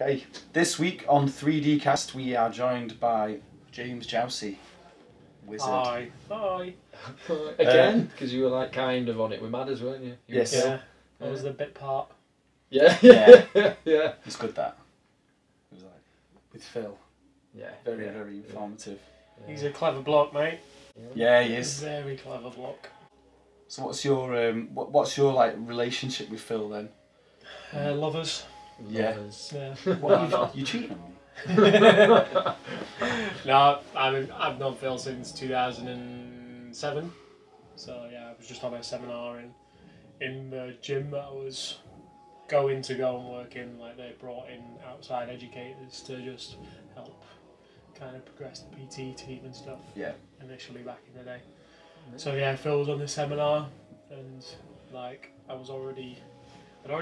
Okay, this week on 3D Cast we are joined by James Jowsey, wizard. Hi. Hi. Again? Because you were like kind of on it with Madison, weren't you? Yes. Yeah, that was the bit part. Yeah. Yeah. Yeah. It's good that. It was like with Phil. Yeah. Very informative. Yeah. He's a clever bloke, mate. Yeah, he is. Very clever bloke. So what's your like relationship with Phil then? Lovers. Yeah. Lovers. Yeah. What you cheating on me? No, I've known Phil since 2007. So yeah, I was just on a seminar in the gym that I was going to go and work in. Like they brought in outside educators to just help kind of progress the PT team and stuff. Yeah. Initially back in the day. So yeah, Phil was on the seminar, and like I'd already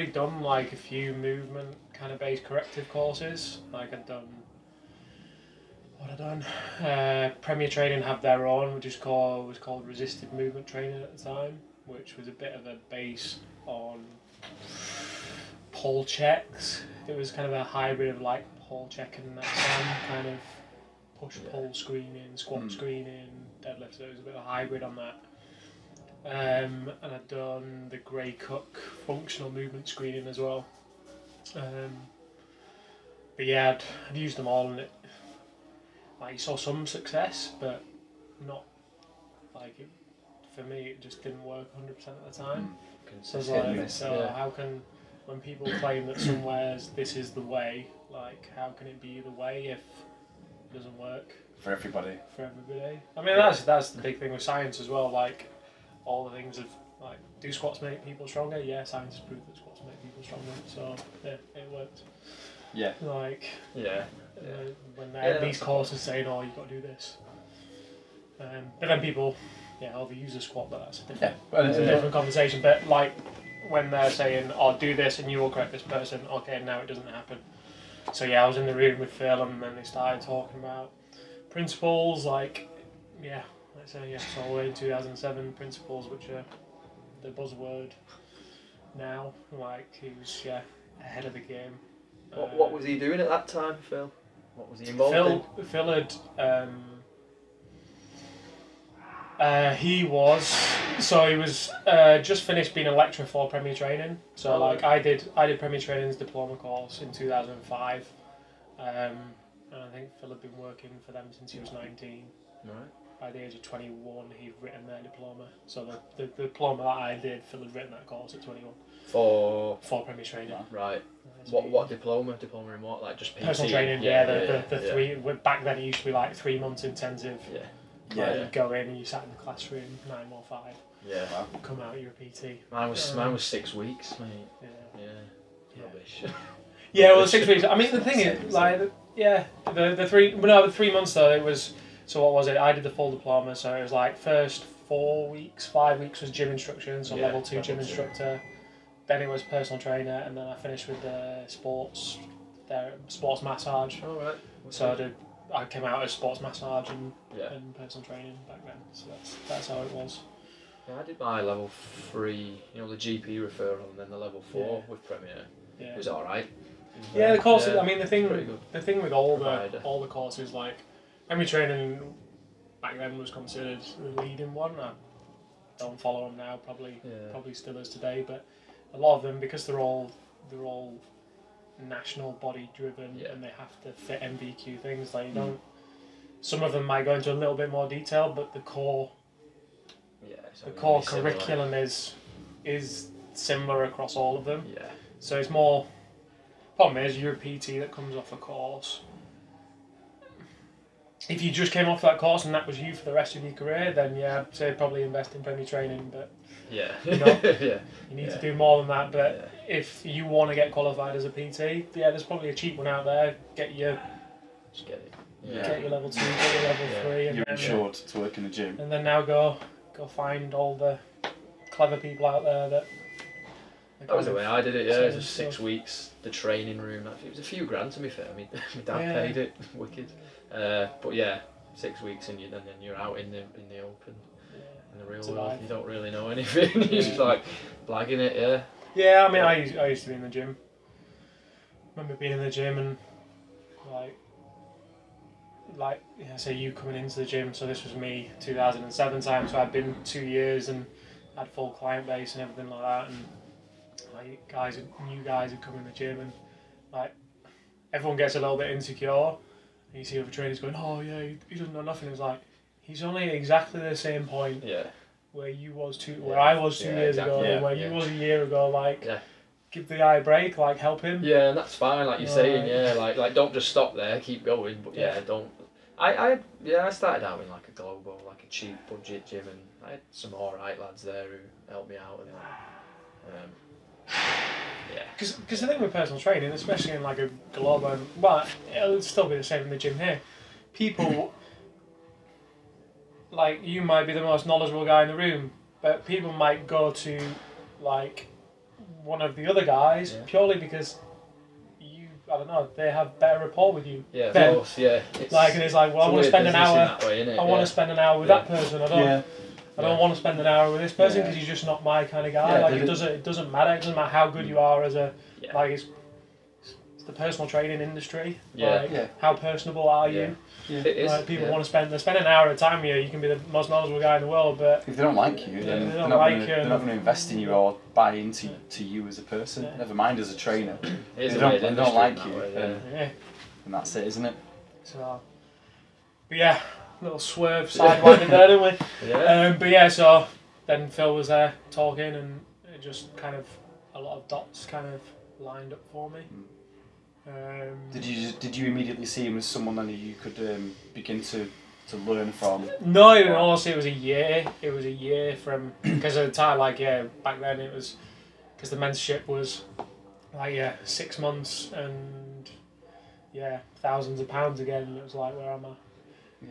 done like a few movement kind of based corrective courses. Like Premier Training have their own, which was called resisted movement training at the time, which was a bit of a base on pull checks. It was kind of a hybrid of like pull check and that kind of push pull screening, squat screening, deadlift. So it was a bit of a hybrid on that. And I'd done the Gray Cook functional movement screening as well. But yeah, I'd used them all, and it like saw some success, but not like it, for me. It just didn't work 100% at the time. So I was like, how can, when people claim that somewhere's this is the way, like how can it be the way if it doesn't work For everybody. for everybody? I mean, that's the big thing with science as well. Like all the things of like, do squats make people stronger? Yeah, science has proved that squats make people stronger. So yeah, it worked. Yeah. Like when these courses saying, "Oh, you've got to do this," but then people, overuse the squat. But that's a different, it's a different conversation. But like when they're saying, "Oh, do this and you will correct this person," okay, now it doesn't happen. So yeah, I was in the room with Phil, and then they started talking about principles, like so we're in 2007 principles, which are the buzzword now. Like he was ahead of the game. What was he doing at that time, Phil? What was he involved in? Phil had he was just finished being a lecturer for Premier Training. So I did Premier Training's diploma course in 2005, and I think Phil had been working for them since he was 19. Right. By the age of 21, he'd written their diploma. So the diploma that I did, Phil had written that course at 21. For Premier Training. Right. What diploma? Diploma in what? Like just PT? Personal training. The three. Back then it used to be like 3 months intensive. Yeah. You go in and you sat in the classroom 9 or 5. Yeah. Wow. Come out, you're a PT. Mine was 6 weeks, mate. Yeah. Rubbish. Yeah, well, 6 weeks. I mean, the thing is, like, the 3 months though. It was. So what was it? I did the full diploma, so it was like first 5 weeks was gym instruction, so level 2 gym instructor. Then it was personal trainer, and then I finished with the sports massage. All right. So I came out as sports massage and personal training back then. So that's how it was. Yeah, I did my level 3, the GP referral, and then the level 4 with Premier. Yeah. It was all right. Yeah, the courses. I mean, the thing with all the courses, like Premier Training back then was considered the leading one. I don't follow them now, probably still is today, but a lot of them, because they're all national body driven and they have to fit MVQ things. Like some of them might go into a little bit more detail, but the core curriculum is similar across all of them. Yeah. So it's more. Problem is, you're a PT that comes off a course. If you just came off that course and that was you for the rest of your career, then I'd say probably invest in Premier Training. But you need to do more than that. But if you want to get qualified as a PT, there's probably a cheap one out there. Get your level 2, get your level 3, and you're insured to work in a gym. And then now go find all the clever people out there that. That was the way I did it. It was 6 weeks. The training room. It was a few grand, to be fair. I mean, my dad paid it. Wicked. But 6 weeks, and then you're out in the open, in the real world. You don't really know anything. You're just like blagging it. Yeah. Yeah, I mean, I used to be in the gym remember being in the gym and say you coming into the gym. So this was me 2007 time. So I'd been 2 years and had full client base and everything like that. And new guys who come in the gym and everyone gets a little bit insecure. And you see other trainers going, "Oh yeah, he doesn't know nothing." It's like he's only exactly the same point. Yeah. Where I was 2 years ago, and where you was a year ago. Give the guy a break, help him. Yeah, and that's fine, like you're saying. Yeah, don't just stop there, keep going. But don't. I started out in a global, a cheap budget gym, and I had some alright lads there who helped me out, and Because the thing with personal training, especially in a global, but it'll still be the same in the gym here. People, you might be the most knowledgeable guy in the room, but people might go to one of the other guys purely because they have better rapport with you. Yeah, of course, yeah. And it's well, I want to spend an hour. I want to spend an hour with that person. I don't want to spend an hour with this person because he's just not my kind of guy. It doesn't matter. It doesn't matter how good you are as a it's the personal training industry. How personable are you? Yeah. It is. People want to spend an hour at a time with you. You can be the most knowledgeable guy in the world, but if they don't like you, then they're not going to invest in you or buy into you as a person. Never mind as a trainer. They don't like you, and that's it, isn't it? So, but little swerve sidewinding there, didn't we? Yeah. So then Phil was there talking, and it just kind of a lot of dots kind of lined up for me. Did you immediately see him as someone that you could begin to learn from? No, honestly, it was a year. It was a year from because at the time, back then it was because the mentorship was 6 months and thousands of pounds again. And it was where am I?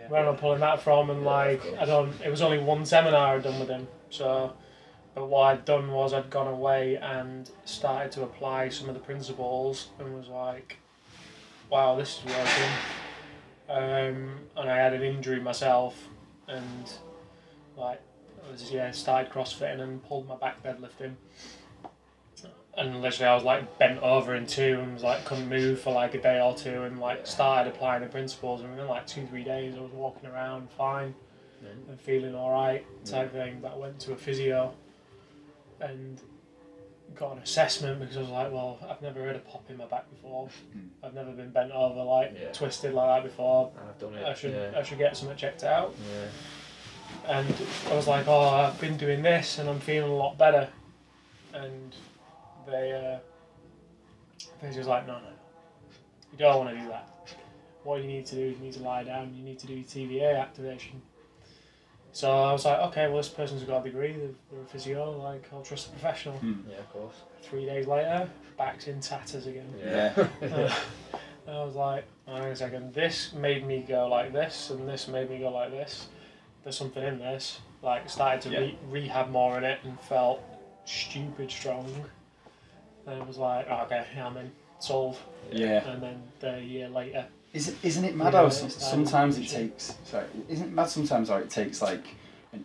Where am I pulling that from? And it was only one seminar I'd done with him. So, but what I'd done was I'd gone away and started to apply some of the principles and was wow, this is working. And I had an injury myself and started CrossFitting and pulled my back deadlifting. And literally I was bent over in two and was couldn't move for a day or two and started applying the principles, and within 2-3 days I was walking around fine and feeling alright type thing. But I went to a physio and got an assessment because I was well, I've never heard a pop in my back before. I've never been bent over twisted like that before. I've done it. I should get something checked out. And I was oh, I've been doing this and I'm feeling a lot better. And they just no, you don't want to do that. What you need to do is you need to lie down, you need to do your TVA activation. So I was okay, well, this person's got a degree, they're a physio, I'll trust the professional. Yeah, of course. 3 days later, back's in tatters again. Yeah. And I was hang on a second, this made me go like this, and this made me go like this. There's something in this. Started to rehab more in it and felt stupid strong. And it was okay, I'm in, sold. Yeah. And then a year later. Isn't it mad how sometimes it takes? Sorry, isn't it mad sometimes how it takes an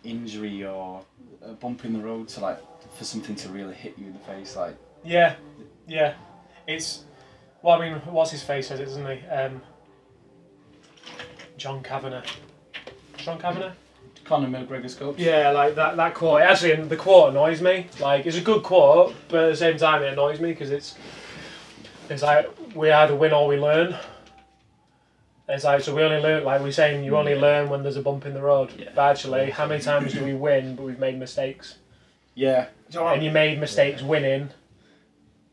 injury or a bump in the road to for something to really hit you in the face? Yeah. It's what's his face says it, doesn't he? John Kavanagh. Conor McGregor's coach. Yeah, that quote. Actually, the quote annoys me. It's a good quote, but at the same time it annoys me because it's we either win or we learn. It's so we only learn, we're saying you only learn when there's a bump in the road. Yeah. But actually, how many times do we win but we've made mistakes? Yeah. And you made mistakes winning,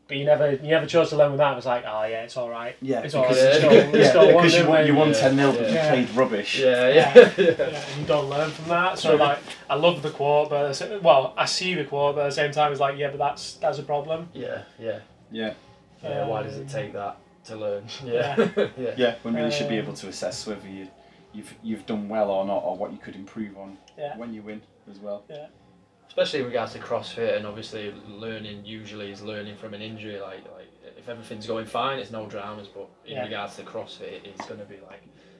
but you never chose to learn with that. It was it's alright. Yeah. It's alright. Because you won 10-0 but you played rubbish. Yeah. And you don't learn from that. So I love the quote, but I see the quote, but at the same time it's but that's a problem. Yeah. Why does it take that to learn? Yeah, when really should be able to assess whether you've done well or not, or what you could improve on when you win as well. Yeah. Especially in regards to CrossFit, and obviously learning usually is learning from an injury. If everything's going fine, it's no dramas. But in regards to CrossFit, it's going to be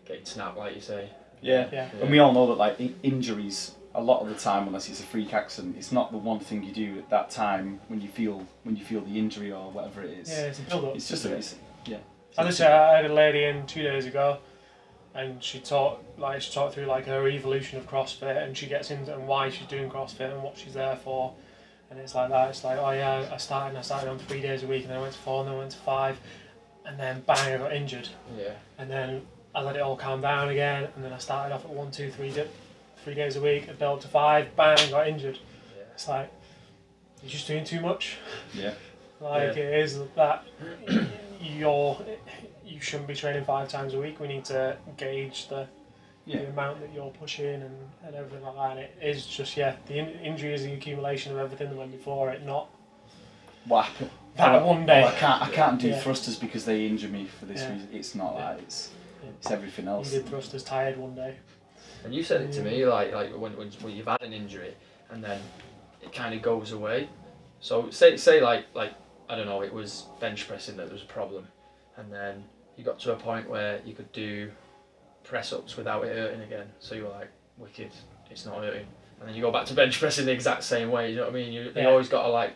getting snapped, like you say. Yeah. And we all know that injuries, a lot of the time, unless it's a freak accident, it's not the one thing you do at that time when you feel the injury or whatever it is. Yeah, it's a build-up. It's just Yeah. As I had a lady in 2 days ago, and she talked through like her evolution of CrossFit, and she gets into and why she's doing CrossFit and what she's there for, and it's like that. It's like, oh yeah, I started on 3 days a week, and then I went to 4, and then I went to 5, and then bang, I got injured. Yeah. And then I let it all calm down again, and then I started off at 1, 2, 3 days a week, I built to 5, bang, got injured. Yeah. It's like, you're just doing too much. Yeah. It is that you shouldn't be training 5 times a week. We need to gauge the amount that you're pushing and everything like that. And it is just, the injury is the accumulation of everything that went before it, not what happened that one day. I can't do thrusters because they injure me for this reason. It's not that. It's everything else. You did thrusters tired one day. And you said it to me like when you've had an injury and then it kind of goes away. So say like I don't know, it was bench pressing that there was a problem, and then you got to a point where you could do press ups without it hurting again. So you were like, wicked, it's not hurting. And then you go back to bench pressing the exact same way. You know what I mean? You always got to like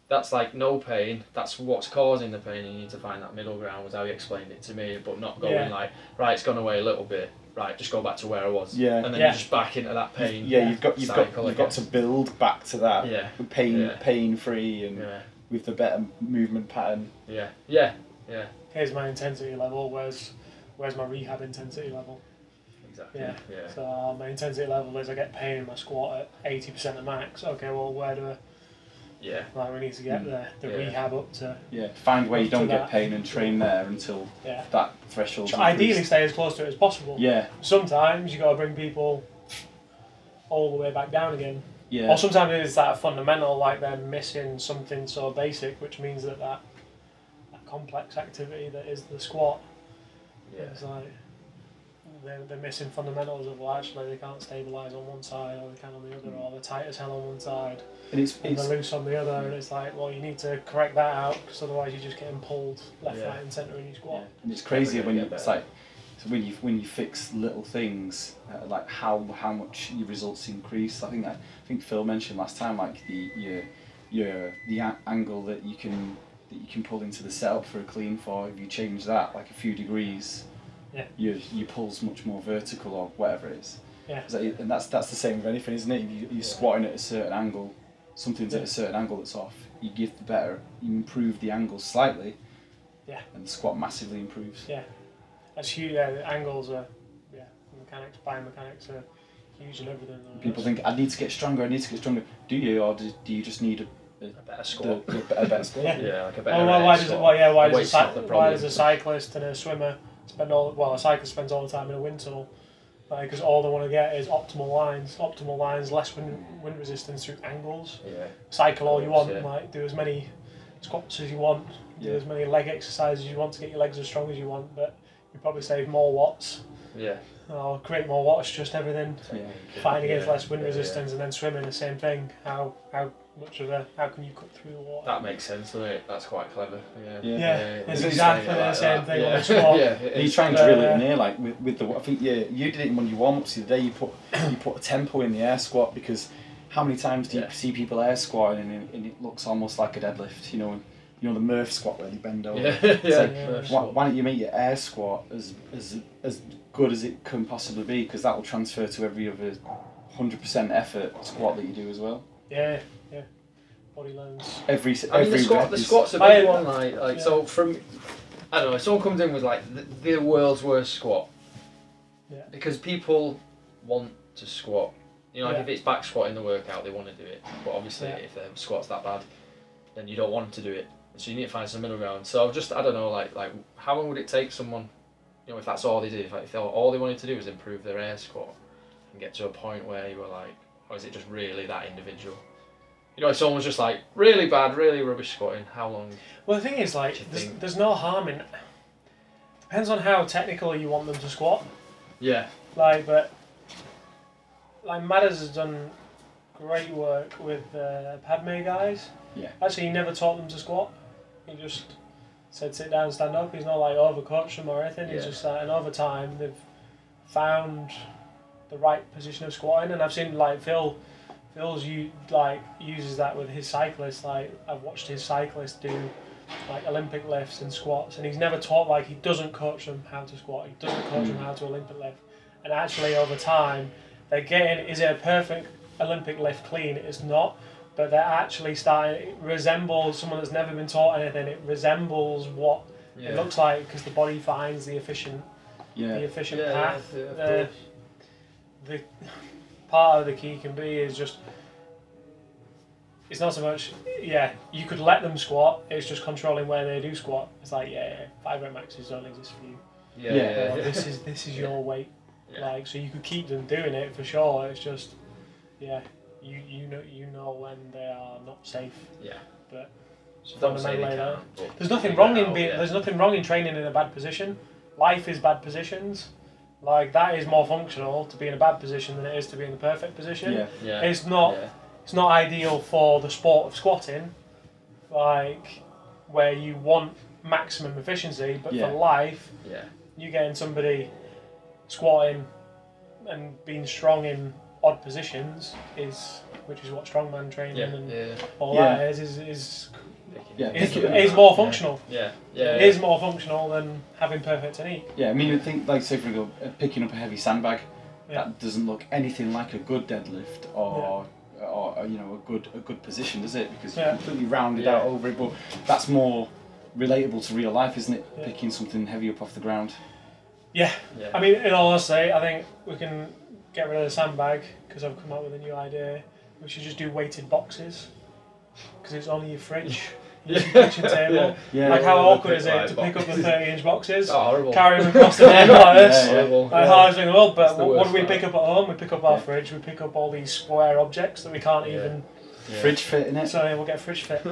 that's like no pain. That's what's causing the pain. You need to find that middle ground. Was how you explained it to me, but not going like, right, it's gone away a little bit. Right, just go back to where I was. Yeah. And then you're just back into that pain. Yeah, you've got to build back to that. Yeah. Pain free and with the better movement pattern. Yeah. Here's my intensity level. Where's my rehab intensity level? Exactly. Yeah. So my intensity level is I get pain in my squat at 80% of max. Okay, well where do I? Yeah. Like we need to get the rehab up to. Yeah. Find where you don't get pain and train there until that threshold. Ideally, stay as close to it as possible. Yeah. Sometimes you got to bring people all the way back down again. Yeah. Or sometimes it's that fundamental, like they're missing something so basic, which means that complex activity that is the squat. Yeah. It's like they're missing fundamentals of, well, actually they can't stabilise on one side, or they can on the other, or they're tight as hell on one side and they're loose on the other, and it's like, well, you need to correct that out, because otherwise you're just getting pulled left, right and centre in your squat. And it's crazy when you fix little things, like how much your results increase. I think Phil mentioned last time, like the angle that you can pull into the setup for a clean for. If you change that like a few degrees, your pull's much more vertical or whatever it is. Yeah. And that's the same with anything, isn't it? If you're squatting at a certain angle, something's at a certain angle that's off. You improve the angle slightly. Yeah. And the squat massively improves. Yeah. That's huge. Yeah, the angles are, biomechanics are huge and everything. People think, I need to get stronger. Do you, or do you just need a better squat? A better squat. Yeah, like a better why does a cyclist and a swimmer a cyclist spends all the time in a wind tunnel? Because all they want to get is optimal lines, less wind resistance through angles. Yeah. Cycle all you want, do as many squats as you want, do as many leg exercises as you want to get your legs as strong as you want, but you probably save more watts. Yeah. Or create more watts, just everything. Fighting against less wind resistance, and then swimming the same thing. How can you cut through the water? That makes sense, doesn't it? That's quite clever. It's exactly the same thing on the squat. You try and drill it in there, like with the. I think you did it in one of your warm-ups the other day. You put a tempo in the air squat, because how many times do you see people air squatting and it looks almost like a deadlift? You know the Murph squat where they bend over. Why don't you make your air squat as good as it can possibly be, because that will transfer to every other 100% effort squat that you do as well. Yeah. Body learns. The squat's a big one. So from, I don't know, if someone comes in with like the world's worst squat, because people want to squat. If it's back squat in the workout, they want to do it. But obviously, if the squat's that bad, then you don't want them to do it. So you need to find some middle ground. So I don't know, like how long would it take someone, if that's all they did, if all they wanted to do was improve their air squat and get to a point where you were like, or is it just really that individual? If someone's just like really bad, really rubbish squatting, how long? Well, the thing is, there's no harm in. Depends on how technical you want them to squat. Yeah. But Madison has done great work with Padme guys. Yeah. Actually, he never taught them to squat. He just said sit down, stand up. He's not overcoached them or anything. He's just and over time they've found the right position of squatting. And I've seen Phil's uses that with his cyclists. I've watched his cyclists do like Olympic lifts and squats, and he's never taught, like, he doesn't coach them how to squat, he doesn't coach them how to Olympic lift, and actually over time they're getting, is it a perfect Olympic lift clean? It's not, but they're actually starting, it resembles someone that's never been taught anything, it resembles what it looks like, because the body finds the efficient path. The part of the key can be is just, it's not so much, you could let them squat, it's just controlling where they do squat. It's like, 5 rep maxes don't exist for you. This is your weight. Like, so you could keep them doing it for sure, it's just, you know when they are not safe. But fundamentally, there's nothing wrong in being, there's nothing wrong in training in a bad position. Life is bad positions. Like, that is more functional to be in a bad position than it is to be in the perfect position. It's not. It's not ideal for the sport of squatting, like, where you want maximum efficiency, but for life, you getting somebody squatting and being strong in odd positions which is what strongman training and all that is more functional. It is more functional than having perfect technique. I mean, I think, like, say for example, picking up a heavy sandbag, that doesn't look anything like a good deadlift or you know, a good position, does it? Because you're completely rounded out over it, but that's more relatable to real life, isn't it? Picking something heavy up off the ground. I mean, in all honesty, I think we can get rid of the sandbag, because I've come up with a new idea. We should just do weighted boxes, because it's only your fridge. Your kitchen table. Like, how awkward is it to pick up the 30-inch boxes, carry them across the table like this? Like, hardest thing in the world. But what do we pick up at home? We pick up our fridge. We pick up all these square objects that we can't even. Fridge fit in it. So we'll get fridge fit. So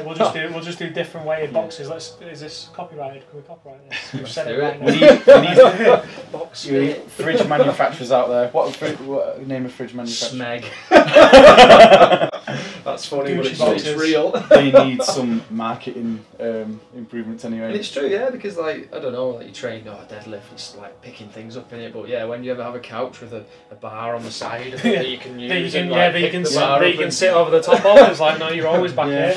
we'll just do different weighted boxes. Is this copyrighted? Can we copyright this? We've said it right we need box fridge manufacturers out there. What name of fridge manufacturer? Smeg. That's funny, but it's real. They need some marketing improvements anyway. And it's true, because, like, I don't know, like, you train deadlift, it's like picking things up in it, but when you ever have a couch with a bar on the side that you can use, that you can sit over the top of, it's like, no, you're always back here.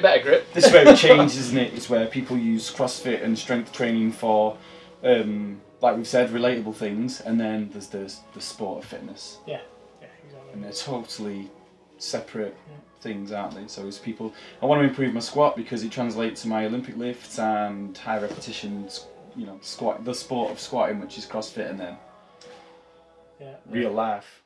Better grip. This is where it changes, isn't it? It's where people use CrossFit and strength training for, like we've said, relatable things, and then there's the sport of fitness. Exactly. And they're totally separate things, aren't they? So as people, I want to improve my squat because it translates to my Olympic lifts and high repetitions, you know, the sport of squatting, which is CrossFit, and then real life.